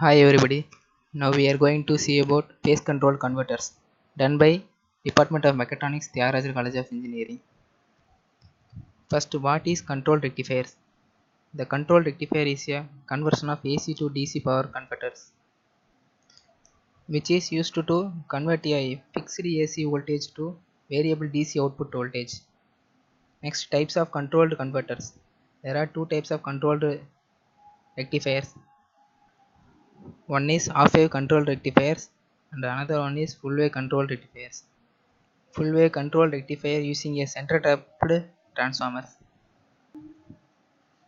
Hi everybody. Now we are going to see about phase control converters done by Department of Mechatronics, Tyagaraja College of Engineering. First, what is control rectifiers? The control rectifier is a conversion of AC to DC power converters, which is used to convert a fixed AC voltage to variable DC output voltage. Next, types of controlled converters. There are two types of controlled rectifiers. One is half wave control rectifiers and another one is full wave control rectifiers. Full wave control rectifier using a center tapped transformer.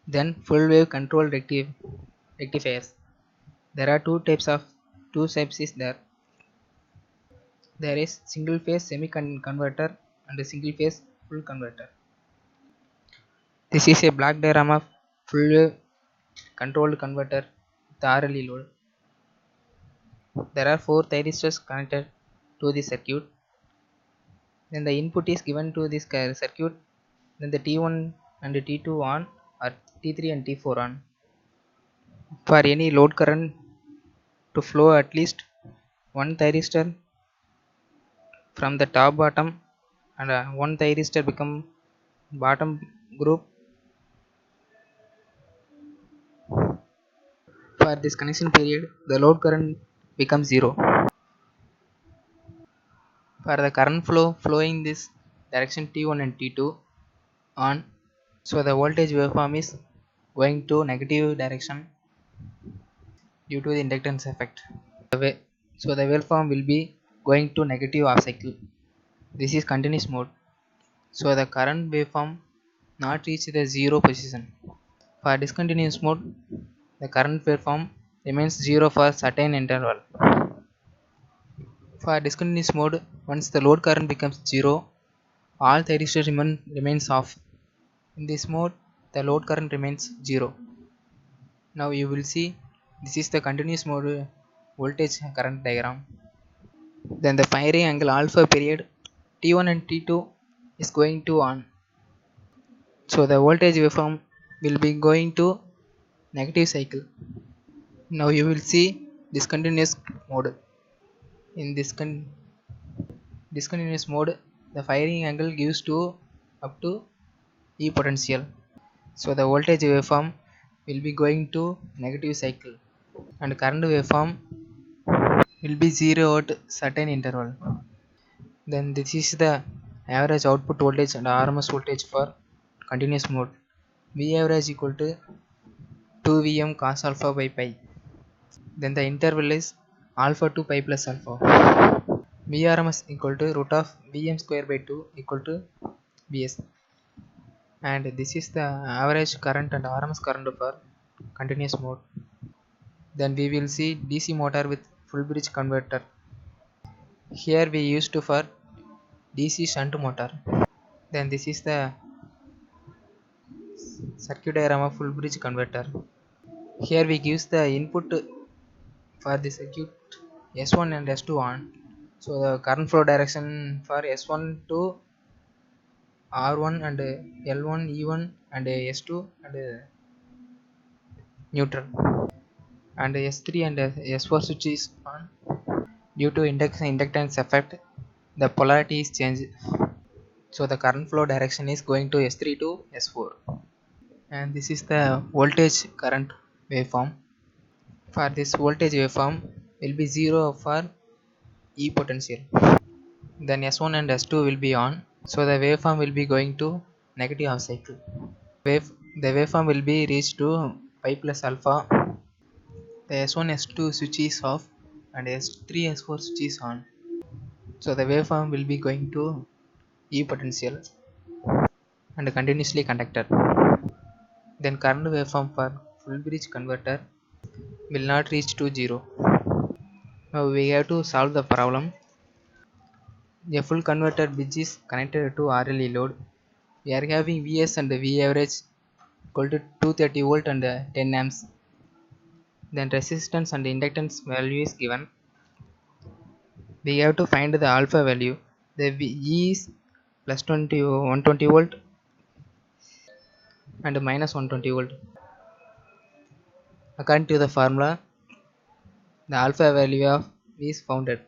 Then full wave control rectifiers. There are two types is there. There is single phase semi converter and a single phase full converter. This is a block diagram of full wave controlled converter with RLE load. There are four thyristors connected to the circuit. Then the input is given to this circuit. Then the T1 and the T2 on or T3 and T4 on. For any load current to flow, at least one thyristor from the top bottom and one thyristor become bottom group. For this connection period, the load current becomes zero. For the current flowing this direction T1 and T2 on, so the voltage waveform is going to negative direction due to the inductance effect. So the waveform will be going to negative half cycle. This is continuous mode. So the current waveform not reach the zero position. For discontinuous mode, the current waveform remains zero for certain interval. For discontinuous mode, once the load current becomes zero, all thyristors remains off. In this mode, the load current remains zero. Now you will see this is the continuous mode voltage current diagram. Then the firing angle alpha period T1 and T2 is going to on. So the voltage waveform will be going to negative cycle. Now you will see discontinuous mode. In this discontinuous mode, the firing angle gives to up to E potential. So the voltage waveform will be going to negative cycle and current waveform will be zero at certain interval. Then this is the average output voltage and RMS voltage for continuous mode. V average equal to 2 Vm cos alpha by pi. Then the interval is alpha to pi plus alpha. Vrms equal to root of Vm square by 2 equal to Vs. And this is the average current and RMS current for continuous mode. Then we will see DC motor with full bridge converter. Here we used to for DC shunt motor. Then this is the circuit diagram of full bridge converter. Here we gives the input for the circuit S1 and S2 on. So the current flow direction for S1 to R1 and L1, E1 and S2 and neutral. And S3 and S4 switch is on. Due to inductance effect, the polarity is changed. So the current flow direction is going to S3 to S4. And this is the voltage current waveform. For this voltage waveform will be 0 for E potential. Then S1 and S2 will be on. So the waveform will be going to negative half cycle. The waveform will be reached to pi plus alpha. The S1 S2 switch is off and S3 S4 switch is on. So the waveform will be going to E potential and continuously conductor. Then current waveform for full bridge converter will not reach to 0. Now we have to solve the problem. A full converter bridge is connected to RLE load. We are having Vs and V average equal to 230 volt and 10 amps. Then resistance and inductance value is given. We have to find the alpha value. The E is plus 120 volt and minus 120 volt. According to the formula, the alpha value of is founded.